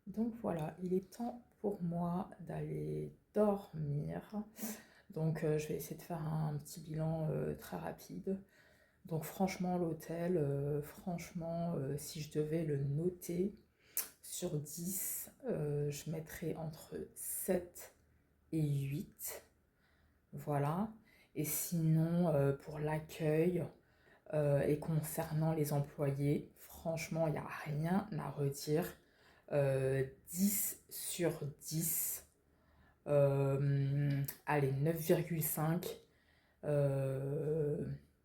Donc voilà, il est temps pour moi d'aller dormir. Donc je vais essayer de faire un petit bilan très rapide. Donc franchement, l'hôtel, si je devais le noter sur 10, je mettrais entre 7 et 8. Voilà. Et sinon, pour l'accueil et concernant les employés, franchement, il n'y a rien à redire. 10 sur 10. Allez, 9,5. Euh,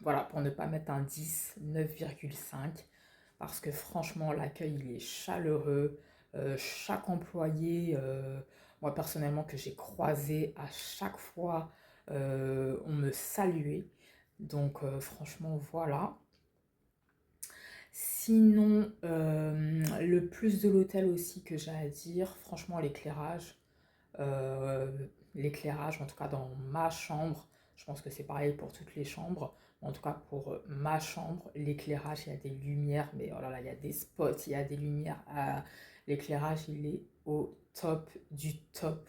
voilà, pour ne pas mettre un 10, 9,5. Parce que franchement, l'accueil, il est chaleureux. Chaque employé, moi personnellement, que j'ai croisé, à chaque fois, on me saluait. Donc, franchement, voilà. Sinon, le plus de l'hôtel aussi que j'ai à dire, franchement, l'éclairage. Euh, L'éclairage, en tout cas dans ma chambre, je pense que c'est pareil pour toutes les chambres. En tout cas, pour ma chambre, l'éclairage, il y a des lumières, mais oh là là, il y a des spots, il y a des lumières. L'éclairage, il est au top du top.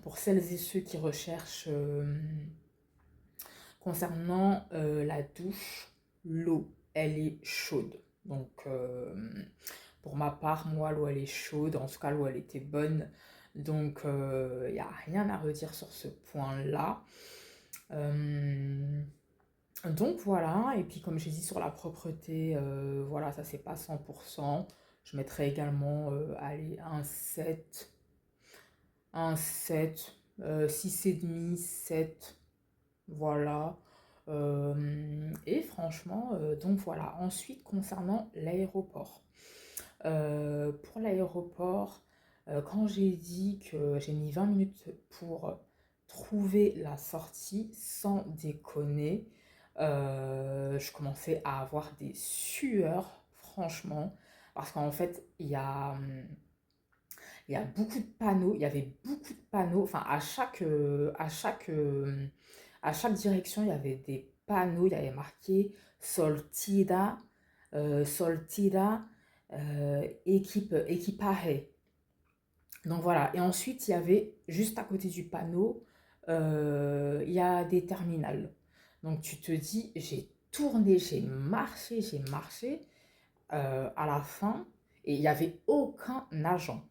Pour celles et ceux qui recherchent concernant la douche, l'eau, elle est chaude. Donc, pour ma part, moi, l'eau, elle est chaude. En tout cas, l'eau, elle était bonne. Donc, il n'y a rien à redire sur ce point-là. Euh, donc, voilà. Et puis, comme j'ai dit sur la propreté, voilà, ça, c'est pas 100%. Je mettrais également, allez, un 7 6,5, 7. Voilà. Et franchement, donc voilà. Ensuite, concernant l'aéroport. Pour l'aéroport, quand j'ai dit que j'ai mis 20 minutes pour trouver la sortie, sans déconner, je commençais à avoir des sueurs, franchement, parce qu'en fait, il y a beaucoup de panneaux, il y avait beaucoup de panneaux, enfin à chaque direction, il y avait des panneaux, il y avait marqué Soltida, Soltida, équipaje. Donc voilà, et ensuite il y avait juste à côté du panneau, il y a des terminales. Donc tu te dis, j'ai tourné, j'ai marché, à la fin, et il n'y avait aucun agent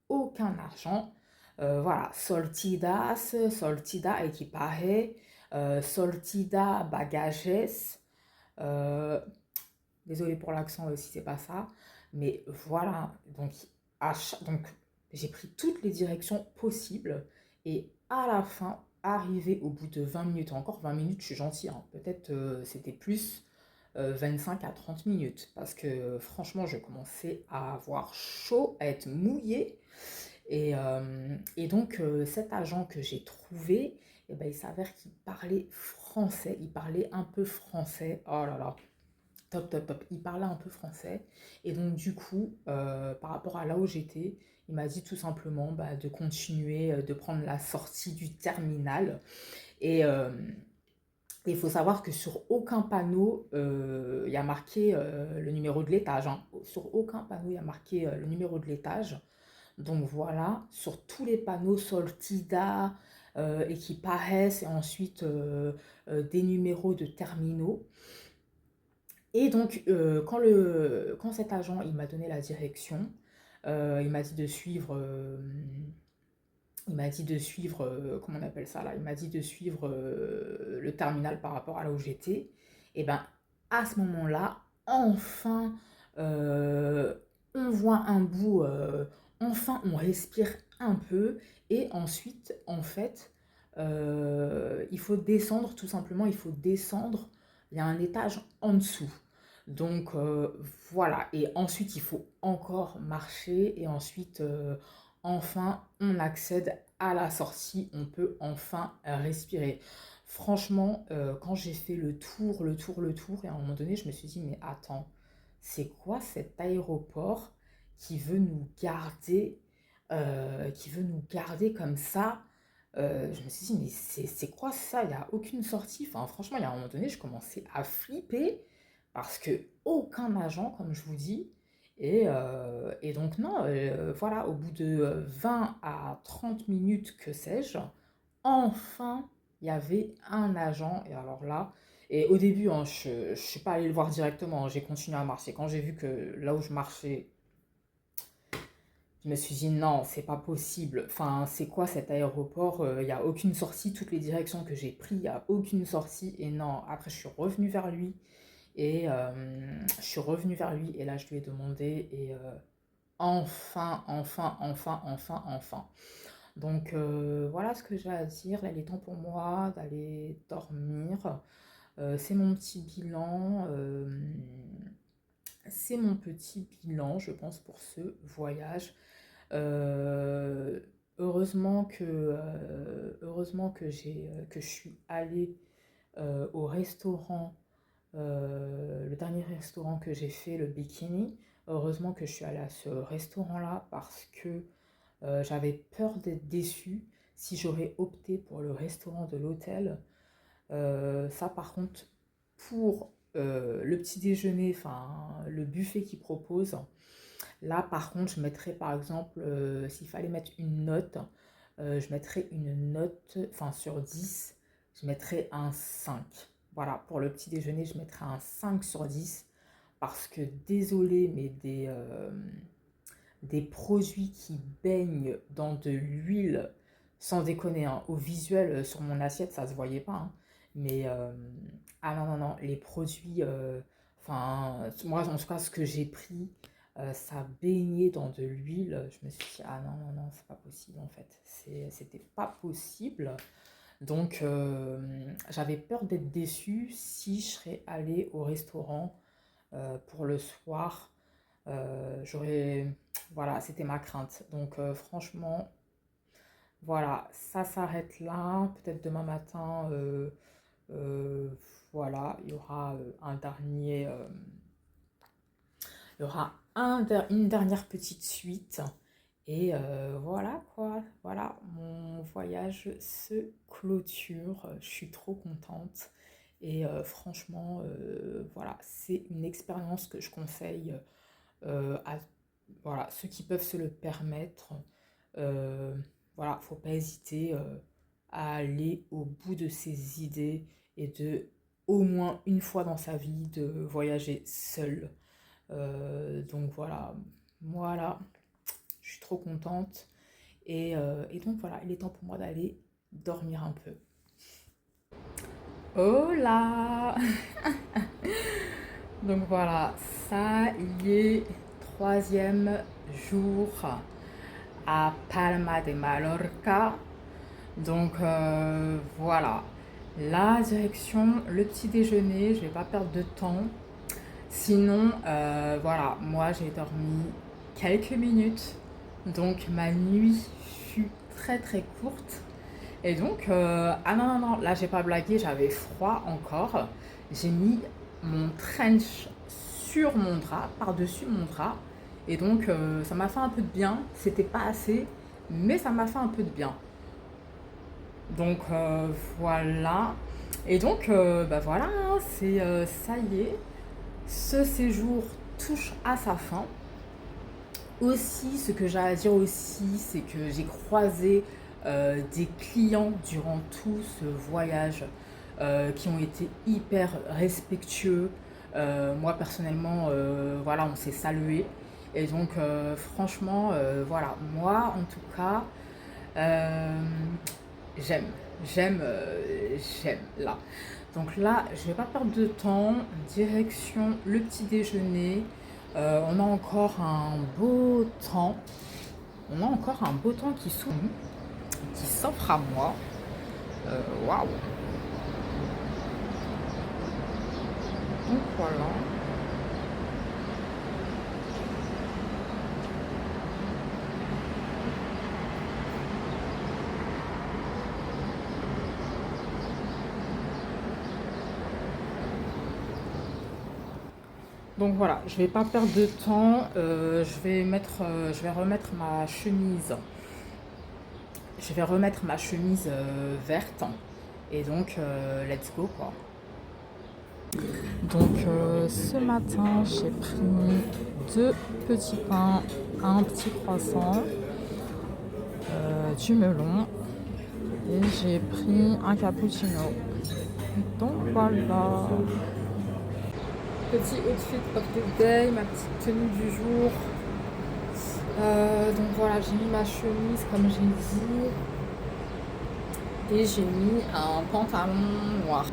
aucun argent. Voilà, sortidas, sortida equipaje, sortida bagages. Euh, Désolée pour l'accent si c'est pas ça. Mais voilà, donc, donc j'ai pris toutes les directions possibles. Et à la fin, arrivé au bout de 20 minutes, encore 20 minutes, je suis gentille, hein, peut-être c'était plus 25 à 30 minutes. Parce que franchement, je commençais à avoir chaud, à être mouillée. Et donc, cet agent que j'ai trouvé, eh ben, il s'avère qu'il parlait français. Il parlait un peu français. Oh là là, top, top, top. Il parlait un peu français. Et donc, du coup, par rapport à là où j'étais, il m'a dit tout simplement bah, de continuer, de prendre la sortie du terminal. Et il faut savoir que sur aucun panneau, il y a marqué le numéro de l'étage, hein. Sur aucun panneau, il y a marqué le numéro de l'étage. Donc voilà, sur tous les panneaux Soltida et qui paraissent, et ensuite des numéros de terminaux. Et donc quand cet agent il m'a donné la direction, il m'a dit de suivre, comment on appelle ça là, il m'a dit de suivre le terminal par rapport à là où j'étais. Et ben à ce moment-là, enfin, euh, on voit un bout, enfin on respire un peu, et ensuite, en fait, il faut descendre, tout simplement, il faut descendre, il y a un étage en dessous. Donc voilà, et ensuite il faut encore marcher, et ensuite enfin on accède à la sortie, on peut enfin respirer. Franchement, quand j'ai fait le tour, et à un moment donné, je me suis dit, mais attends, c'est quoi cet aéroport qui veut nous garder comme ça? Je me suis dit, mais c'est quoi ça? Il n'y a aucune sortie. Enfin, franchement, il y a un moment donné, je commençais à flipper parce que aucun agent, comme je vous dis, Et donc non, voilà, au bout de 20 à 30 minutes, que sais-je, enfin, il y avait un agent. Et alors là, et au début, hein, je ne suis pas allée le voir directement, hein, j'ai continué à marcher. Quand j'ai vu que là où je marchais, je me suis dit non, c'est pas possible. Enfin, c'est quoi cet aéroport? Il n'y a aucune sortie. Toutes les directions que j'ai prises, il n'y a aucune sortie. Et non, après, je suis revenue vers lui. Et là, je lui ai demandé. Et enfin, enfin, enfin, enfin, enfin. Donc, voilà ce que j'ai à dire. Là, il est temps pour moi d'aller dormir. C'est mon petit bilan. C'est mon petit bilan, je pense, pour ce voyage. Euh, heureusement que je suis allée au restaurant, le dernier restaurant que j'ai fait, le Bikini. Heureusement que je suis allée à ce restaurant-là parce que j'avais peur d'être déçue si j'aurais opté pour le restaurant de l'hôtel. Ça, par contre, pour le petit déjeuner, enfin le buffet qu'ils proposent, là, par contre, je mettrais par exemple, s'il fallait mettre une note, je mettrais une note, enfin sur 10, je mettrais un 5. Voilà, pour le petit déjeuner, je mettrais un 5 sur 10 parce que désolé, mais des produits qui baignent dans de l'huile, sans déconner, hein, au visuel, sur mon assiette, ça se voyait pas, hein, mais ah non, non, non, les produits, enfin, moi en tout cas, ce que j'ai pris, ça baignait dans de l'huile. Je me suis dit, ah non, non, non, c'est pas possible en fait, c'était pas possible. Donc, j'avais peur d'être déçue si je serais allée au restaurant pour le soir. J'aurais, voilà, c'était ma crainte. Donc, franchement, voilà, ça s'arrête là. Peut-être demain matin, euh, voilà, il y aura une dernière petite suite. Et voilà quoi, voilà, mon voyage se clôture. Je suis trop contente. Et franchement, voilà, c'est une expérience que je conseille à voilà, ceux qui peuvent se le permettre. Euh, voilà, faut pas hésiter à aller au bout de ses idées et de, au moins une fois dans sa vie, de voyager seul. Donc voilà, voilà, je suis trop contente. Et donc voilà, il est temps pour moi d'aller dormir un peu. Hola! Donc voilà, ça y est, troisième jour à Palma de Mallorca. Donc voilà, la direction, le petit déjeuner, je vais pas perdre de temps. Sinon, voilà, moi j'ai dormi quelques minutes, donc ma nuit fut très très courte. Et donc, ah non, non, non, là j'ai pas blagué, j'avais froid encore. J'ai mis mon trench sur mon drap, par-dessus mon drap. Et donc, ça m'a fait un peu de bien. C'était pas assez, mais ça m'a fait un peu de bien. Donc, voilà. Et donc, bah voilà, hein, ça y est. Ce séjour touche à sa fin. Aussi, ce que j'ai à dire aussi, c'est que j'ai croisé des clients durant tout ce voyage qui ont été hyper respectueux. Moi, personnellement, voilà, on s'est salué. Et donc, franchement, voilà, moi, en tout cas, euh, j'aime, j'aime, j'aime, là. Donc là, je vais pas perdre de temps. Direction le petit déjeuner. On a encore un beau temps. On a encore un beau temps qui s'offre à moi. Waouh! Donc voilà. Donc voilà, je vais pas perdre de temps. Je vais remettre ma chemise. Je vais remettre ma chemise verte. Et donc, let's go quoi. Donc ce matin, j'ai pris 2 petits pains, un petit croissant, du melon et j'ai pris un cappuccino. Donc voilà. Petit outfit of the day, ma petite tenue du jour. Donc voilà, j'ai mis ma chemise comme j'ai dit et j'ai mis un pantalon noir.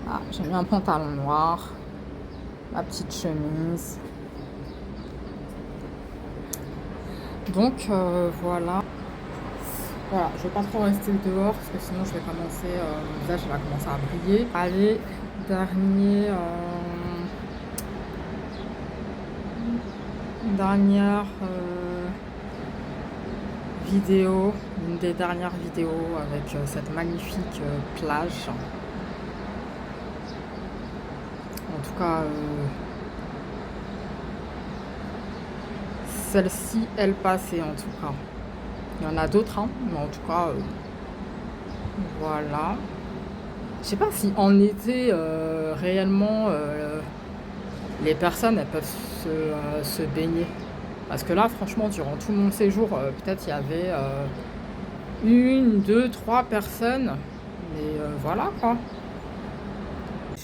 Ah, j'ai mis un pantalon noir, ma petite chemise. Donc voilà. Voilà, je vais pas trop rester dehors parce que sinon je vais commencer, mon visage va commencer à briller. Allez, dernière vidéo, une des dernières vidéos avec cette magnifique plage. En tout cas, celle-ci, elle passait en tout cas. Il y en a d'autres, hein, mais en tout cas, voilà. Je sais pas si en été, réellement, les personnes, elles peuvent se baigner. Parce que là, franchement, durant tout mon séjour, peut-être il y avait une, deux, trois personnes. Mais voilà, quoi.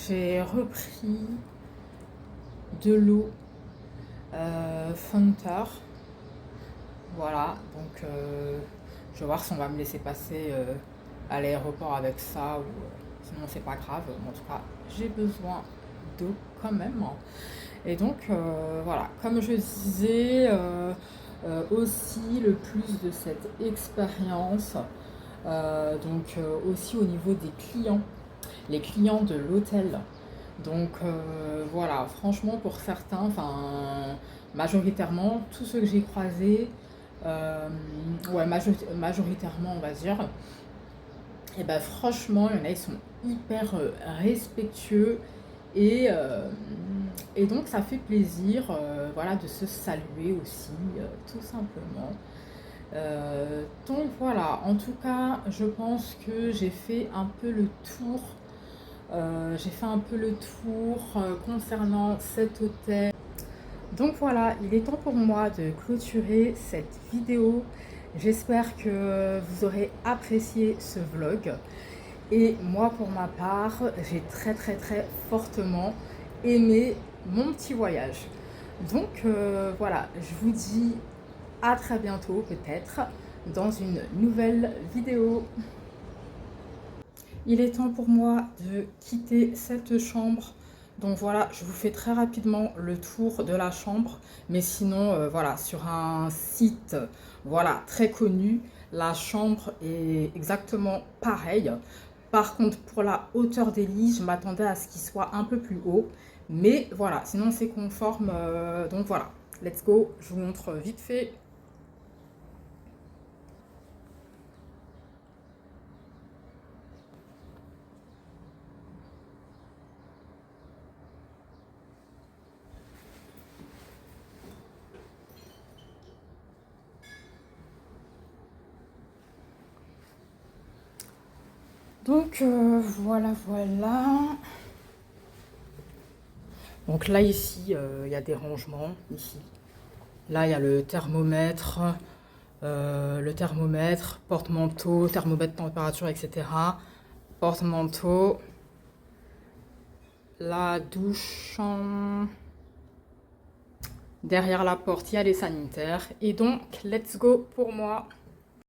J'ai repris de l'eau Fanta. Voilà, donc je vais voir si on va me laisser passer à l'aéroport avec ça ou sinon c'est pas grave. En tout cas, j'ai besoin d'eau quand même. Et donc voilà, comme je disais, aussi le plus de cette expérience, donc aussi au niveau des clients, les clients de l'hôtel. Donc voilà, franchement pour certains, enfin majoritairement, tous ceux que j'ai croisés, ouais, majoritairement on va dire, et ben franchement, il y en a, ils sont hyper respectueux et, euh, et donc ça fait plaisir voilà, de se saluer aussi, tout simplement. Donc voilà, en tout cas, je pense que j'ai fait un peu le tour. Concernant cet hôtel. Donc voilà, il est temps pour moi de clôturer cette vidéo. J'espère que vous aurez apprécié ce vlog. Et moi, pour ma part, j'ai très très très fortement aimé mon petit voyage. Donc voilà, je vous dis à très bientôt peut-être dans une nouvelle vidéo. Il est temps pour moi de quitter cette chambre. Donc voilà, je vous fais très rapidement le tour de la chambre. Mais sinon, voilà, sur un site voilà, très connu, la chambre est exactement pareille. Par contre, pour la hauteur des lits, je m'attendais à ce qu'il soit un peu plus haut. Mais voilà, sinon c'est conforme. Donc voilà, let's go. Je vous montre vite fait. Donc voilà, voilà. Donc là, ici, il y a des rangements, ici. Là, il y a le thermomètre, porte-manteau, thermomètre température, etc. Porte-manteau, la douche, derrière la porte, il y a les sanitaires. Et donc, let's go pour moi.